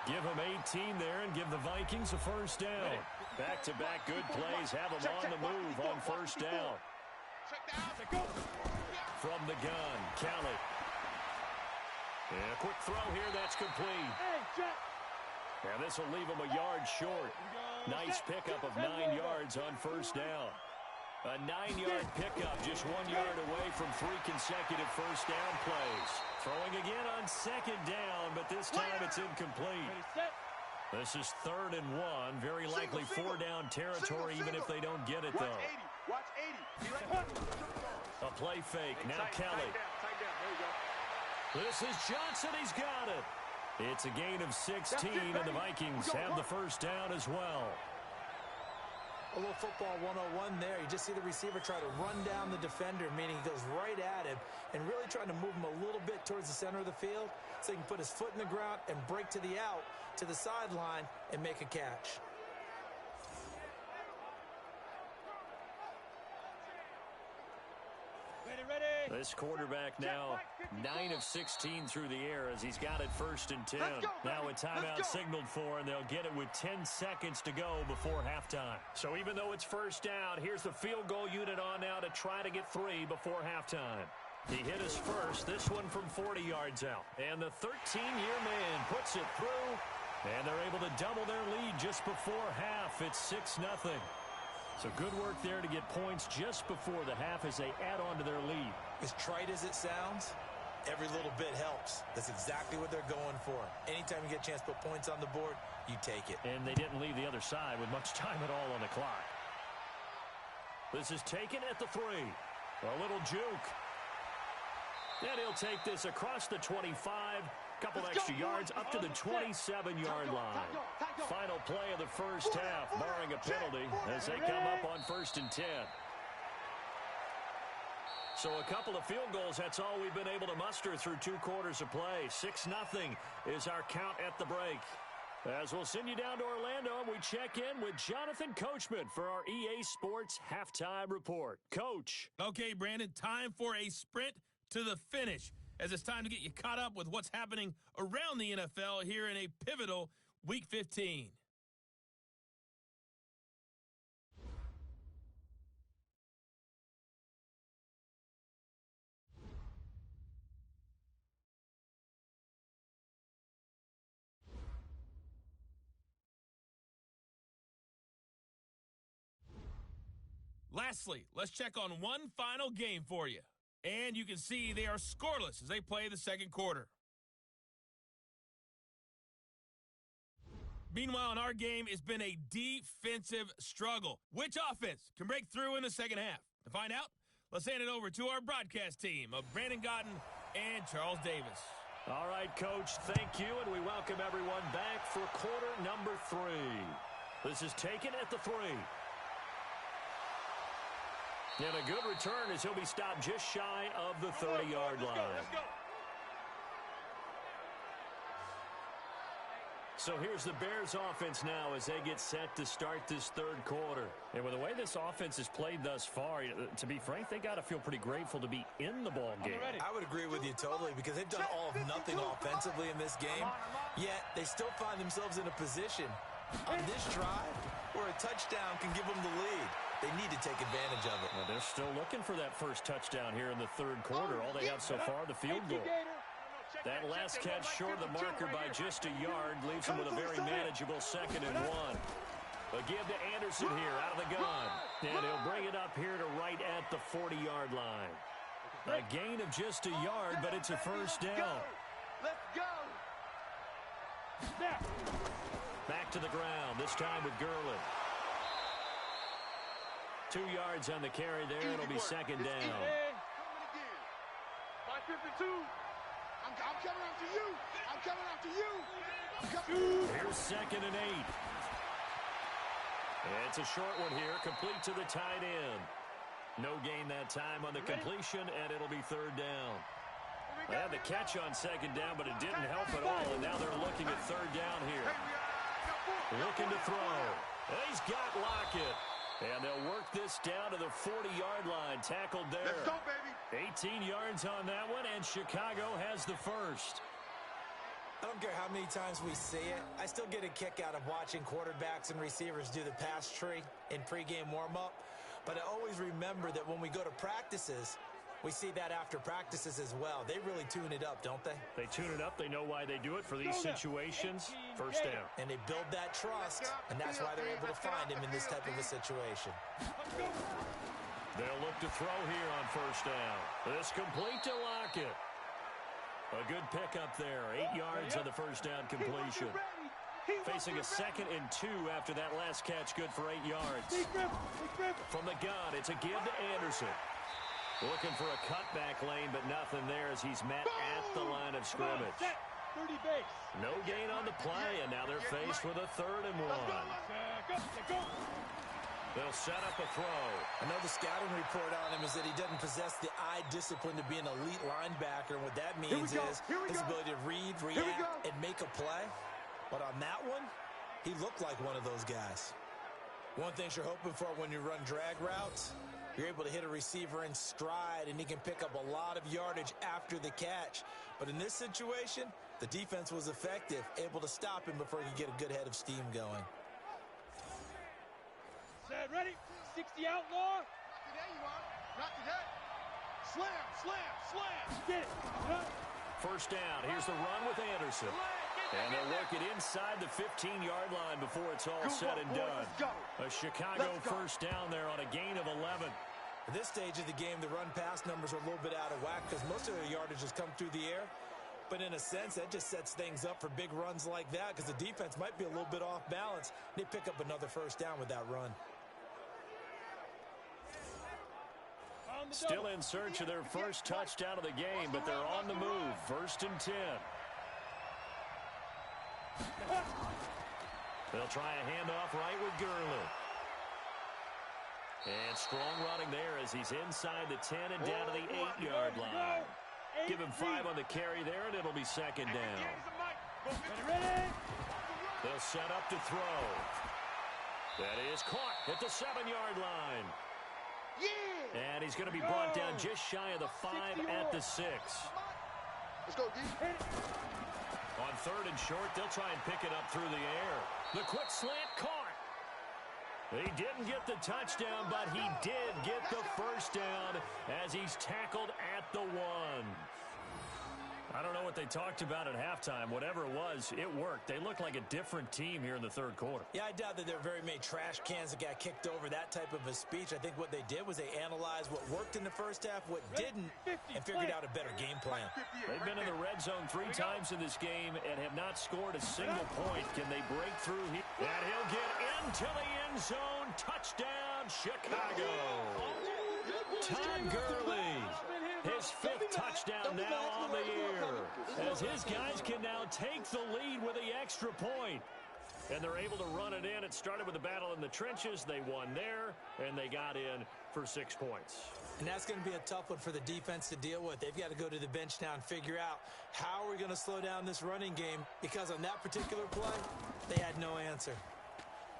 Give him 18 there and give the Vikings a first down. Back-to-back good plays have them on the move on first down. From the gun, Kelly. And a quick throw here, that's complete. And this will leave him a yard short. Nice pickup of 9 yards on first down. A 9-yard pickup, just 1 yard away from 3 consecutive first down plays. Throwing again on second down, but this time it's incomplete. This is 3rd and 1. Very likely 4-down territory, even if they don't get it, though. Watch 80. A play fake. Now Kelly. This is Johnson. He's got it. It's a gain of 16, and the Vikings have the first down as well. A little football 101 there. You just see the receiver try to run down the defender, meaning he goes right at him and really trying to move him a little bit towards the center of the field so he can put his foot in the ground and break to the out, to the sideline, and make a catch. This quarterback now 9 of 16 through the air as he's got it 1st and 10. Now a timeout signaled for, and they'll get it with 10 seconds to go before halftime. So even though it's first down, here's the field goal unit on now to try to get 3 before halftime. He hit his first, this one from 40 yards out. And the 13-year man puts it through, and they're able to double their lead just before half. It's 6-0. So good work there to get points just before the half as they add on to their lead. As trite as it sounds, every little bit helps. That's exactly what they're going for. Anytime you get a chance to put points on the board, you take it. And they didn't leave the other side with much time at all on the clock. This is taken at the 3. A little juke. And he'll take this across the 25. Couple extra yards up to the 27-yard line. Final play of the first half, barring a penalty, as they come up on 1st and 10. So a couple of field goals, that's all we've been able to muster through 2 quarters of play. 6-0 is our count at the break. As we'll send you down to Orlando, we check in with Jonathan Coachman for our EA Sports Halftime Report. Coach. Okay, Brandon, time for a sprint to the finish, as it's time to get you caught up with what's happening around the NFL here in a pivotal Week 15. Lastly, let's check on one final game for you. And you can see they are scoreless as they play the second quarter. Meanwhile, in our game, it's been a defensive struggle. Which offense can break through in the second half? To find out, let's hand it over to our broadcast team of Brandon Godden and Charles Davis. All right, Coach, thank you, and we welcome everyone back for quarter number 3. This is taken at the 3. And a good return as he'll be stopped just shy of the 30-yard line. Let's go. So here's the Bears offense now as they get set to start this third quarter. And with the way this offense has played thus far, to be frank, they got to feel pretty grateful to be in the ball game. I would agree with you totally because they've done all of nothing offensively in this game, yet they still find themselves in a position on this drive where a touchdown can give them the lead. They need to take advantage of it. Well, they're still looking for that first touchdown here in the third quarter. All they have so far, the field goal. That last catch short of the marker by just a yard leaves them with a very manageable 2nd and 1. A give to Anderson here out of the gun. And he'll bring it up here to right at the 40-yard line. A gain of just a yard, but it's a first down. Let's go. Back to the ground, this time with Gurley. 2 yards on the carry there. It'll be second down. By 52. I'm coming after you. I'm coming after you. Here's 2nd and 8. It's a short one here, complete to the tight end. No gain that time on the completion, and it'll be third down. They had the catch on second down, but it didn't help at all, and now they're looking at third down here. Looking to throw. And he's got Lockett. And they'll work this down to the 40-yard line. Tackled there. Let's go, baby. 18 yards on that one, and Chicago has the first. I don't care how many times we see it. I still get a kick out of watching quarterbacks and receivers do the pass tree in pregame warm-up. But I always remember that when we go to practices, we see that after practices as well. They really tune it up, don't they? They tune it up. They know why they do it for these situations. First down. And they build that trust, and that's why they're able to find him in this type of a situation. They'll look to throw here on first down. This complete to Lockett. A good pickup there. 8 yards on the first down completion. Facing a 2nd and 2 after that last catch, good for 8 yards. From the gun, it's a give to Anderson. Looking for a cutback lane, but nothing there as he's met at the line of scrimmage. No gain on the play, and now they're faced with a 3rd and 1. They'll set up a throw. I know the scouting report on him is that he doesn't possess the eye discipline to be an elite linebacker. And what that means is his ability to read, react, and make a play. But on that one, he looked like one of those guys. One thing you're hoping for when you run drag routes, you're able to hit a receiver in stride, and he can pick up a lot of yardage after the catch. But in this situation, the defense was effective, able to stop him before he could get a good head of steam going. Set, ready, 60 outlaw. There you are. Not today. Slam, slam, slam. Get it. First down. Here's the run with Anderson. And they'll work it inside the 15-yard line before it's all said and done. A Chicago first down there on a gain of 11. At this stage of the game, the run-pass numbers are a little bit out of whack because most of their yardage has come through the air. But in a sense, that just sets things up for big runs like that because the defense might be a little bit off balance. They pick up another first down with that run. Still in search of their first touchdown of the game, but they're on the move. 1st and 10. They'll try a handoff right with Gurley. And strong running there as he's inside the 10 and down to the 8-yard line. Give him 5 on the carry there, and it'll be 2nd down. They'll set up to throw. That is caught at the 7-yard line. And he's going to be brought down just shy of the 5 at the 6. Let's go, D. On 3rd and short, they'll try and pick it up through the air. The quick slant caught. He didn't get the touchdown, but he did get the first down as he's tackled at the 1. I don't know what they talked about at halftime. Whatever it was, it worked. They look like a different team here in the 3rd quarter. Yeah, I doubt that there are very many trash cans that got kicked over, that type of a speech. I think what they did was they analyzed what worked in the first half, what didn't, and figured out a better game plan. They've been in the red zone 3 times in this game and have not scored a single point. Can they break through here? And he'll get into the end zone. Touchdown, Chicago. Todd Gurley. His 5th touchdown now on the year, as his guys can now take the lead with the extra point. And they're able to run it in. It started with a battle in the trenches. They won there, and they got in for 6 points. And that's going to be a tough one for the defense to deal with. They've got to go to the bench now and figure out how are we going to slow down this running game, because on that particular play, they had no answer.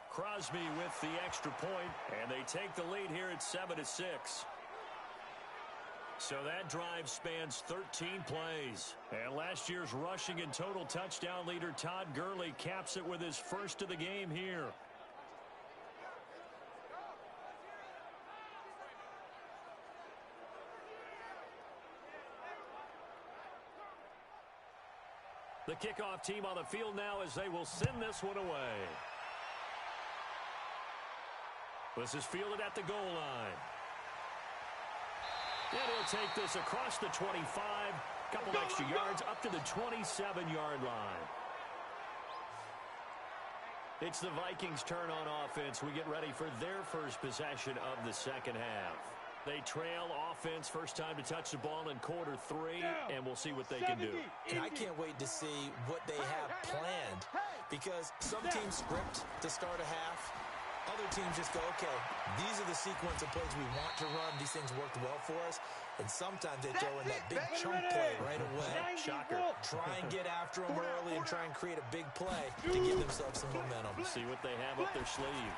Crosby with the extra point, and they take the lead here at 7-6. So that drive spans 13 plays. And last year's rushing and total touchdown leader Todd Gurley caps it with his first of the game here. The kickoff team on the field now as they will send this one away. This is fielded at the goal line. And he'll take this across the 25, couple extra yards up to the 27-yard line. It's the Vikings' turn on offense. We get ready for their first possession of the second half. They trail offense, first time to touch the ball in quarter 3, and we'll see what they can do. And I can't wait to see what they have planned, because some teams script to start a half. Other teams just go, okay, these are the sequence of plays we want to run. These things worked well for us. And sometimes they throw in that big chunk play right away. Shocker. Try and get after them early and try and create a big play to give themselves some momentum. See what they have up their sleeve.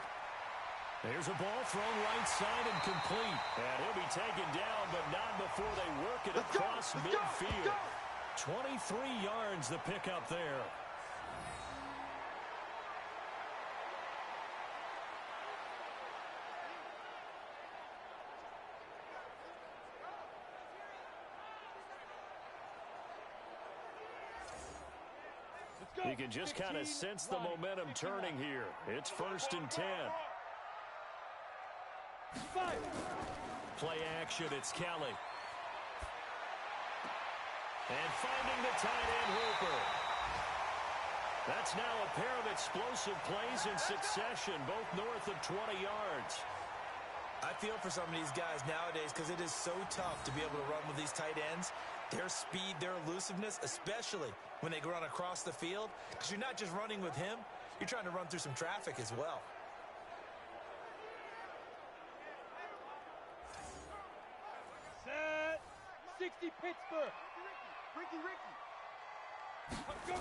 Here's a ball thrown right side and complete. And he'll be taken down, but not before they work it across midfield. 23 yards the pickup there. You can just kind of sense the momentum turning here. It's 1st and 10. Play action, it's Kelly. And finding the tight end Hooper. That's now a pair of explosive plays in succession, both north of 20 yards. I feel for some of these guys nowadays because it is so tough to be able to run with these tight ends. Their speed, their elusiveness, especially when they run across the field, because you're not just running with him, you're trying to run through some traffic as well. Set. 60 Pittsburgh. Ricky. Let's go.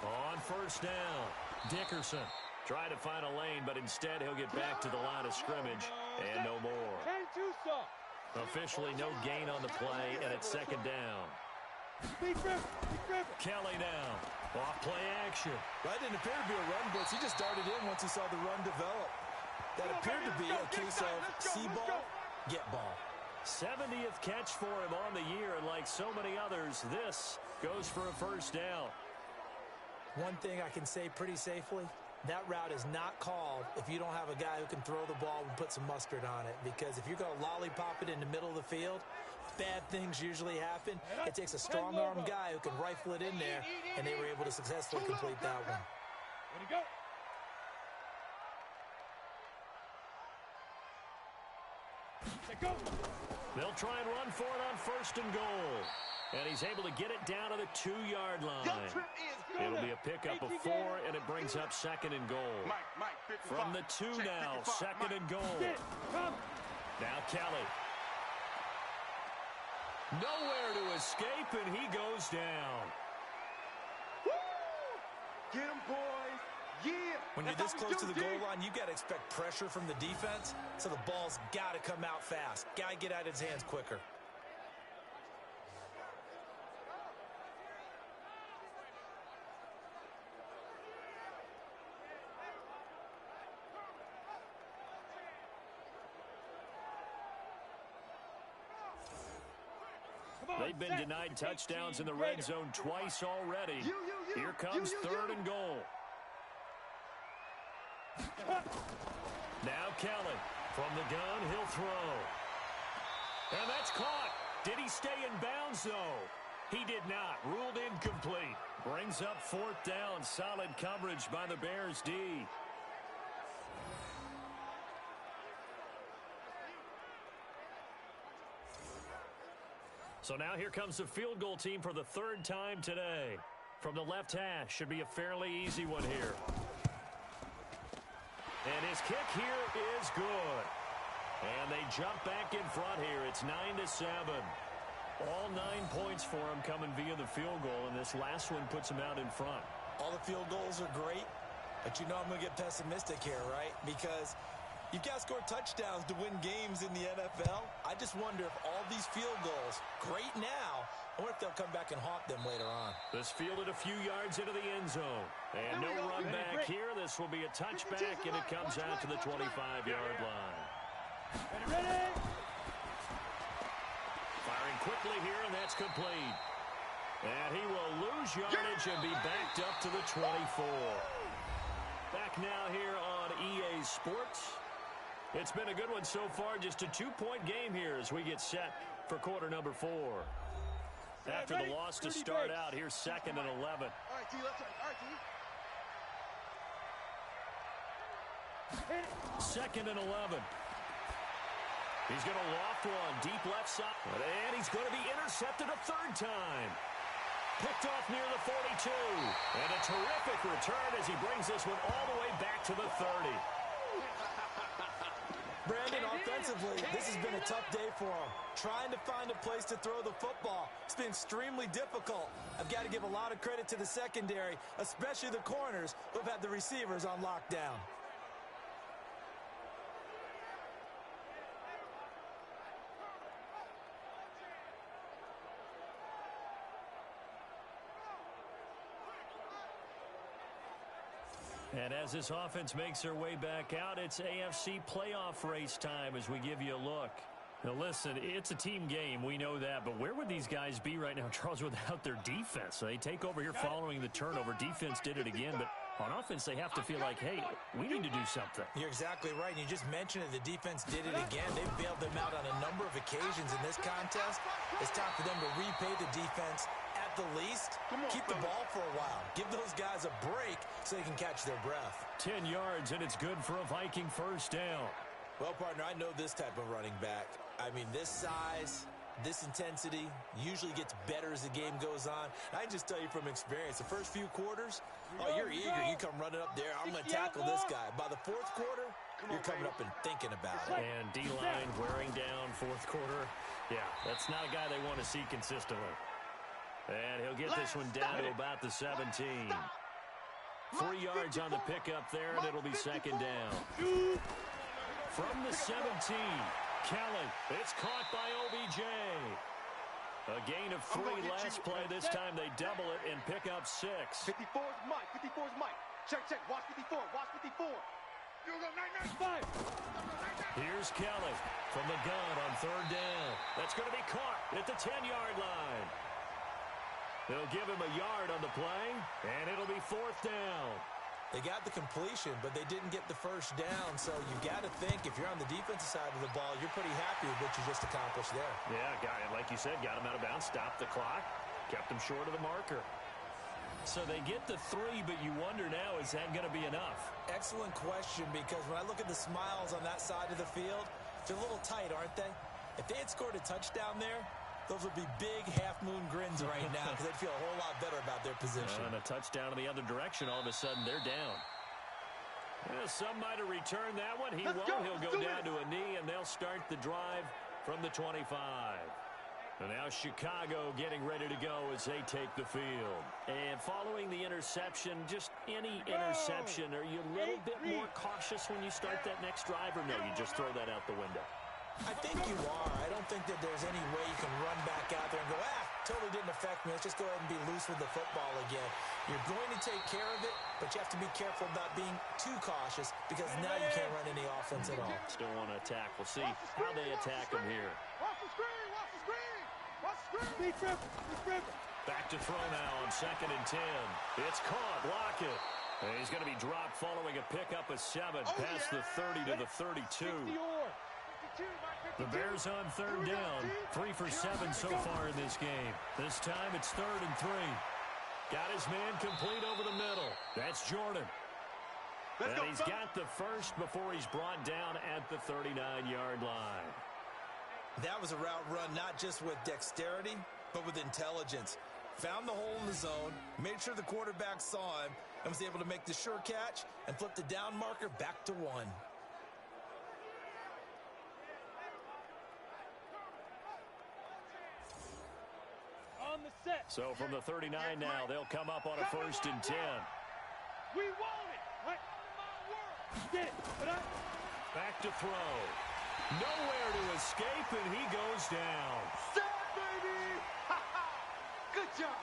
On 1st down, Dickerson trying to find a lane, but instead he'll get back to the line of scrimmage and no more. 10-2 saw. Officially no gain on the play, and it's 2nd down. Big River. Kelly now. Off play action. That didn't appear to be a run blitz. He just darted in once he saw the run develop. That appeared to be a case of see ball, get ball. 70th catch for him on the year, and like so many others, this goes for a 1st down. One thing I can say pretty safely, that route is not called if you don't have a guy who can throw the ball and put some mustard on it. Because if you're going to lollipop it in the middle of the field, bad things usually happen. It takes a strong-arm guy who can rifle it in there, and they were able to successfully complete that one. Ready to go. Let go. They'll try and run for it on 1st and goal. And he's able to get it down to the 2-yard line. It'll be a pickup of 4, and it brings up 2nd and goal. From the 2 now, 2nd and goal. Now Kelly. Nowhere to escape, and he goes down. Get him, boys. Yeah. When you're this close to the goal line, you got to expect pressure from the defense, so the ball's got to come out fast. Got to get out of his hands quicker. They've been denied touchdowns in the red zone twice already. Here comes 3rd and goal. Now Kelly. From the gun, he'll throw. And that's caught. Did he stay in bounds, though? He did not. Ruled incomplete. Brings up 4th down. Solid coverage by the Bears D. So now here comes the field goal team for the 3rd time today. From the left hash, should be a fairly easy one here. And his kick here is good. And they jump back in front here. It's 9-7. All 9 points for him coming via the field goal, and this last one puts him out in front. All the field goals are great, but you know I'm going to get pessimistic here, right? Because you've got to score touchdowns to win games in the NFL. I just wonder if all these field goals, great now, I wonder if they'll come back and haunt them later on. This fielded a few yards into the end zone. And no run back here. This will be a touchback, and it comes out to the 25-yard line. Ready. Firing quickly here, and that's complete. And he will lose yardage and be backed up to the 24. Back now here on EA Sports. It's been a good one so far. Just a 2-point game here as we get set for quarter number 4. After the loss to start out, here's 2nd and 11. All right, T, let's go. All right, T. 2nd and 11. He's going to loft one deep left side. And he's going to be intercepted a 3rd time. Picked off near the 42. And a terrific return as he brings this one all the way back to the 30. Brandon, offensively, this has been a tough day for him. Trying to find a place to throw the football. It's been extremely difficult. I've got to give a lot of credit to the secondary, especially the corners who have had the receivers on lockdown. And as this offense makes their way back out, it's AFC playoff race time as we give you a look. Now, listen, it's a team game. We know that. But where would these guys be right now, Charles, without their defense? They take over here following the turnover. Defense did it again. But on offense, they have to feel like, hey, we need to do something. You're exactly right. And you just mentioned it. The defense did it again. They bailed them out on a number of occasions in this contest. It's time for them to repay the defense at the least. Keep the ball for a while. Give those guys a break so they can catch their breath. 10 yards, and it's good for a Viking first down. Well, partner, I know this type of running back. I mean, this size, this intensity usually gets better as the game goes on. I can just tell you from experience, the first few quarters, you're eager. You come running up there. I'm going to tackle this guy. By the fourth quarter, you're coming up and thinking about it. And D-line wearing down fourth quarter. Yeah, that's not a guy they want to see consistently. And he'll get this one down to about the 17. 3 yards on the pickup there, and it'll be second down. From the 17, Kelly. It's caught by OBJ. A gain of 3 last play. This time they double it and pick up 6. 54 is Mike. 54 is Mike. Check. Watch 54. Watch 54. You go 995. Here's Kelly from the gun on third down. That's going to be caught at the 10-yard line. They'll give him a yard on the play, and it'll be fourth down. They got the completion, but they didn't get the first down. So you got to think if you're on the defensive side of the ball, you're pretty happy with what you just accomplished there. Yeah, like you said, got him out of bounds, stopped the clock, kept him short of the marker. So they get the 3, but you wonder now, is that going to be enough? Excellent question, because when I look at the smiles on that side of the field, they're a little tight, aren't they? If they had scored a touchdown there, those would be big half-moon grins right now because they'd feel a whole lot better about their position. And a touchdown in the other direction, all of a sudden they're down. Well, some might have returned that one. He won't. He'll go down to a knee, and they'll start the drive from the 25. And now Chicago getting ready to go as they take the field. And following the interception, just any interception, are you a little bit more cautious when you start that next drive, or no, you just throw that out the window? I think you are. I don't think that there's any way you can run back out there and go, totally didn't affect me. Let's just go ahead and be loose with the football again. You're going to take care of it, but you have to be careful about being too cautious because now you can't run any offense at all. Still want to attack. We'll see how they attack him here. Watch the screen. Watch the screen. Watch the screen. Back to throw now on 2nd and 10. It's caught. Lockett. And he's going to be dropped following a pickup of 7 past the 30 to the 32. The Bears on third down. 3 for 7 so far in this game. This time it's 3rd and 3. Got his man complete over the middle. That's Jordan. And he's got the first before he's brought down at the 39-yard line. That was a route run not just with dexterity, but with intelligence. Found the hole in the zone, made sure the quarterback saw him, and was able to make the sure catch and flip the down marker back to 1. So from the 39 now, they'll come up on a 1st and 10. We want it. Right? Get it. Back to throw. Nowhere to escape, and he goes down. Sad, baby. Good job.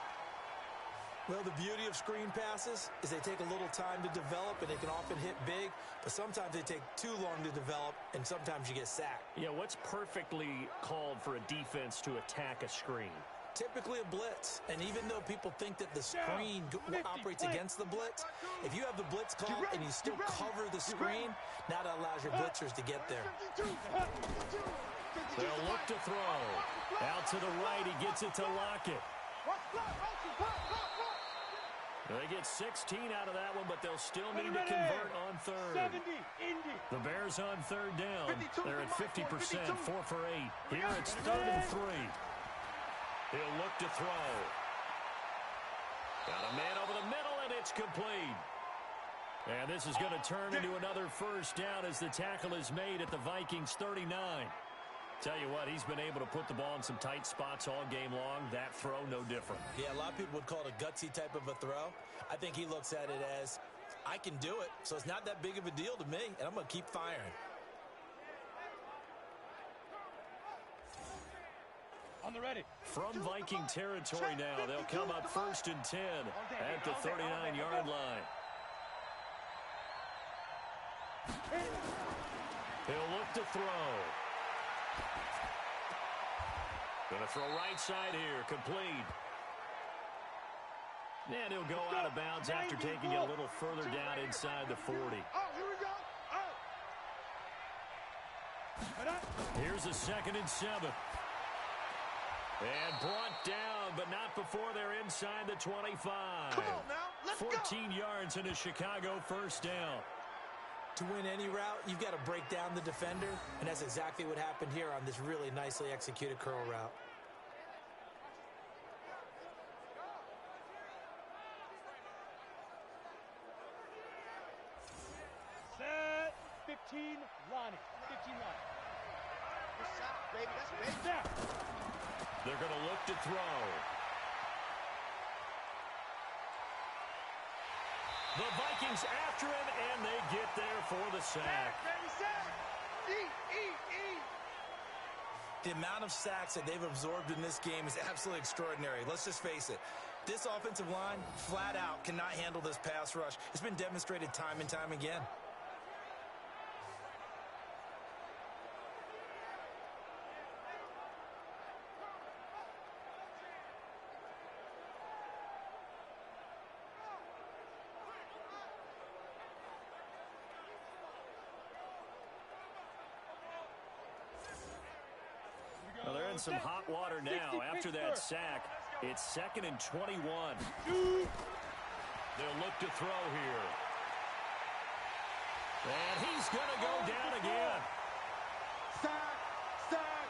Well, the beauty of screen passes is they take a little time to develop, and they can often hit big, but sometimes they take too long to develop, and sometimes you get sacked. Yeah, what's perfectly called for a defense to attack a screen? Typically a blitz, and even though people think that the screen operates against the blitz, if you have the blitz call and you still cover the screen, now that allows your blitzers to get there. They'll look to throw. Out to the right, he gets it to Lockett. They get 16 out of that one, but they'll still need to convert on 3rd. The Bears on 3rd down. They're at 50%, 4 for 8. Here it's 3rd and 3. He'll look to throw. Got a man over the middle, and it's complete. And this is going to turn into another first down as the tackle is made at the Vikings 39. Tell you what, he's been able to put the ball in some tight spots all game long. That throw, no different. Yeah, a lot of people would call it a gutsy type of a throw. I think he looks at it as, I can do it, so it's not that big of a deal to me, and I'm going to keep firing. On the ready. From Viking territory now, they'll come up 1st and 10 at the 39-yard line. He'll look to throw. Going to throw right side here, complete. And he'll go out of bounds after taking it a little further down inside the 40. Here's a 2nd and 7. And brought down, but not before they're inside the 25. Come on now, let's 14 yards and a Chicago first down. To win any route, you've got to break down the defender, and that's exactly what happened here on this really nicely executed curl route. Set 15 Lonnie. 15 Lonnie. Baby, that's big. They're going to look to throw. The Vikings after him, and they get there for the sack. The amount of sacks that they've absorbed in this game is absolutely extraordinary. Let's just face it. This offensive line, flat out, cannot handle this pass rush. It's been demonstrated time and time again. Well, they're in some hot water now. After that sack, it's 2nd and 21. They'll look to throw here. And he's going to go down again. Sack.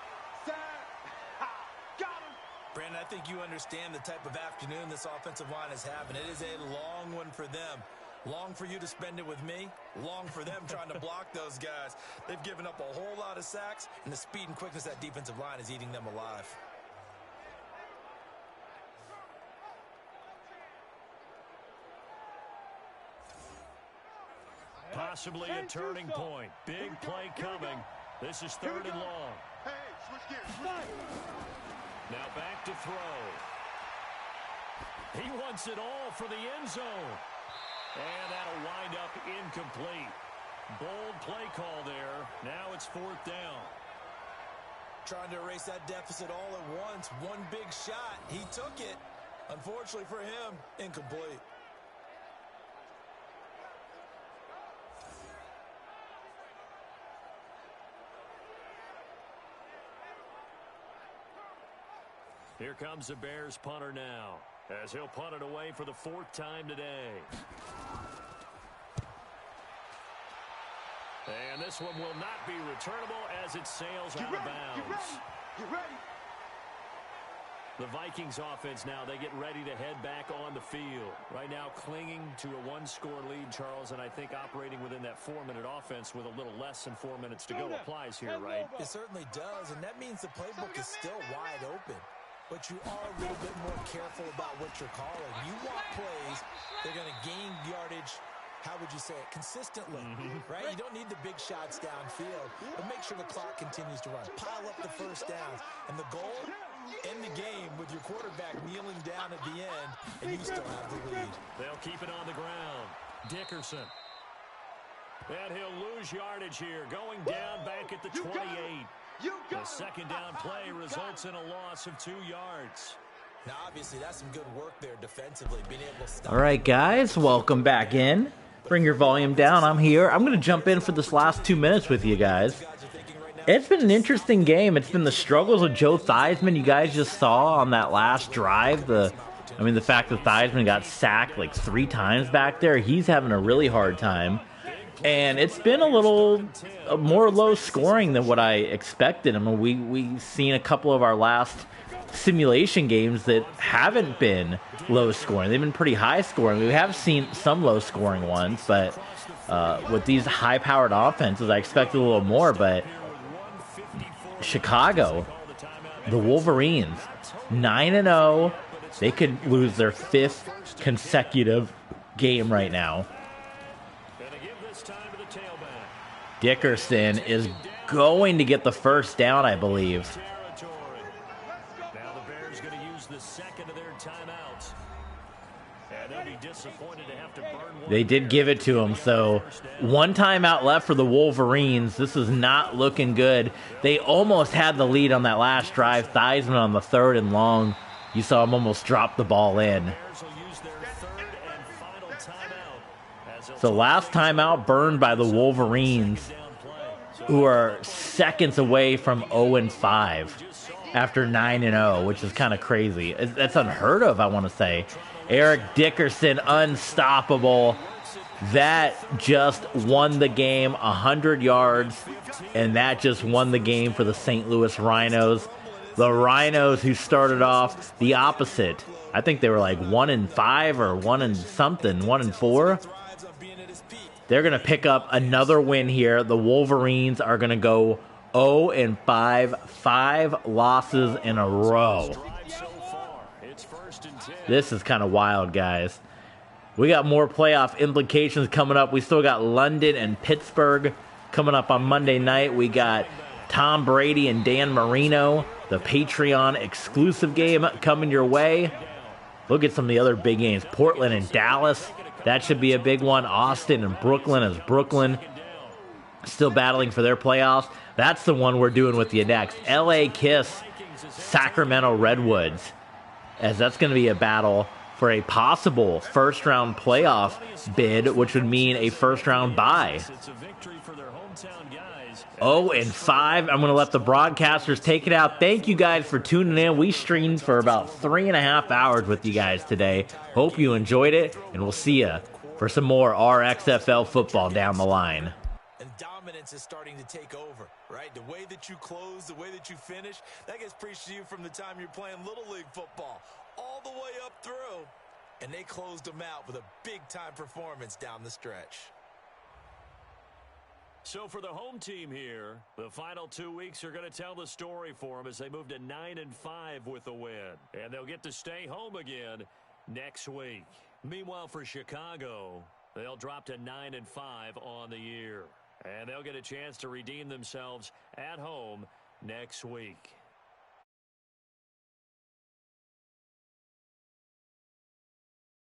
Got him. Brandon, I think you understand the type of afternoon this offensive line is having. It is a long one for them. Long for you to spend it with me. Long for them trying to block those guys. They've given up a whole lot of sacks, and the speed and quickness of that defensive line is eating them alive. Possibly a turning point. Big play coming. This is 3rd and long. Hey, switch gears. Now back to throw. He wants it all for the end zone. And that'll wind up incomplete. Bold play call there. Now it's 4th down. Trying to erase that deficit all at once. One big shot. He took it. Unfortunately for him, incomplete. Here comes the Bears punter now, as he'll punt it away for the 4th time today. And this one will not be returnable as it sails out of bounds. Get ready. The Vikings offense now, they get ready to head back on the field. Right now clinging to a 1-score lead, Charles, and I think operating within that 4-minute offense with a little less than 4 minutes to go applies here, right? It certainly does, and that means the playbook is still wide open. But you are a little bit more careful about what you're calling. You want plays, they're going to gain yardage, how would you say it, consistently, right? You don't need the big shots downfield, but make sure the clock continues to run. Pile up the first downs. And the goal, end the game with your quarterback kneeling down at the end, and you still have the lead. They'll keep it on the ground. Dickerson. And he'll lose yardage here, going down back at the 28. The 2nd down play results in a loss of 2 yards. Now, obviously, that's some good work there defensively, being able to stop. All right, guys, welcome back in. Bring your volume down. I'm here. I'm going to jump in for this last 2 minutes with you guys. It's been an interesting game. It's been the struggles of Joe Theismann you guys just saw on that last drive. The fact that Theismann got sacked like 3 times back there, he's having a really hard time. And it's been a little more low scoring than what I expected. I mean, we've seen a couple of our last simulation games that haven't been low scoring. They've been pretty high scoring. We have seen some low scoring ones, but with these high powered offenses, I expected a little more. But Chicago, the Wolverines, 9-0. They could lose their 5th consecutive game right now. Dickerson is going to get the first down, I believe. Now the Bears going to use the 2nd of their timeouts. They did give it to him, so one timeout left for the Wolverines. This is not looking good. They almost had the lead on that last drive. Theismann on the 3rd and long. You saw him almost drop the ball in. So last timeout burned by the Wolverines, who are seconds away from 0-5 after 9-0, which is kind of crazy. That's unheard of, I want to say. Eric Dickerson, unstoppable. That just won the game, 100 yards, and that just won the game for the St. Louis Rhinos. The Rhinos, who started off the opposite. I think they were like 1-5 or 1-4. They're going to pick up another win here. The Wolverines are going to go 0-5, 5 losses in a row. This is kind of wild, guys. We got more playoff implications coming up. We still got London and Pittsburgh coming up on Monday night. We got Tom Brady and Dan Marino, the Patreon exclusive game coming your way. Look at some of the other big games. Portland and Dallas. That should be a big one. Austin and Brooklyn, as Brooklyn still battling for their playoffs. That's the one we're doing with you next. LA Kiss, Sacramento Redwoods, as that's going to be a battle for a possible first-round playoff bid, which would mean a first-round bye. 0-5. I'm going to let the broadcasters take it out. Thank you guys for tuning in. We streamed for about 3.5 hours with you guys today. Hope you enjoyed it, and we'll see you for some more RXFL football down the line. And dominance is starting to take over, right? The way that you close, the way that you finish, that gets preached to you from the time you're playing Little League football all the way up through. And they closed them out with a big-time performance down the stretch. So for the home team here, the final 2 weeks are going to tell the story for them as they move to 9-5 with a win. And they'll get to stay home again next week. Meanwhile, for Chicago, they'll drop to 9-5 on the year. And they'll get a chance to redeem themselves at home next week.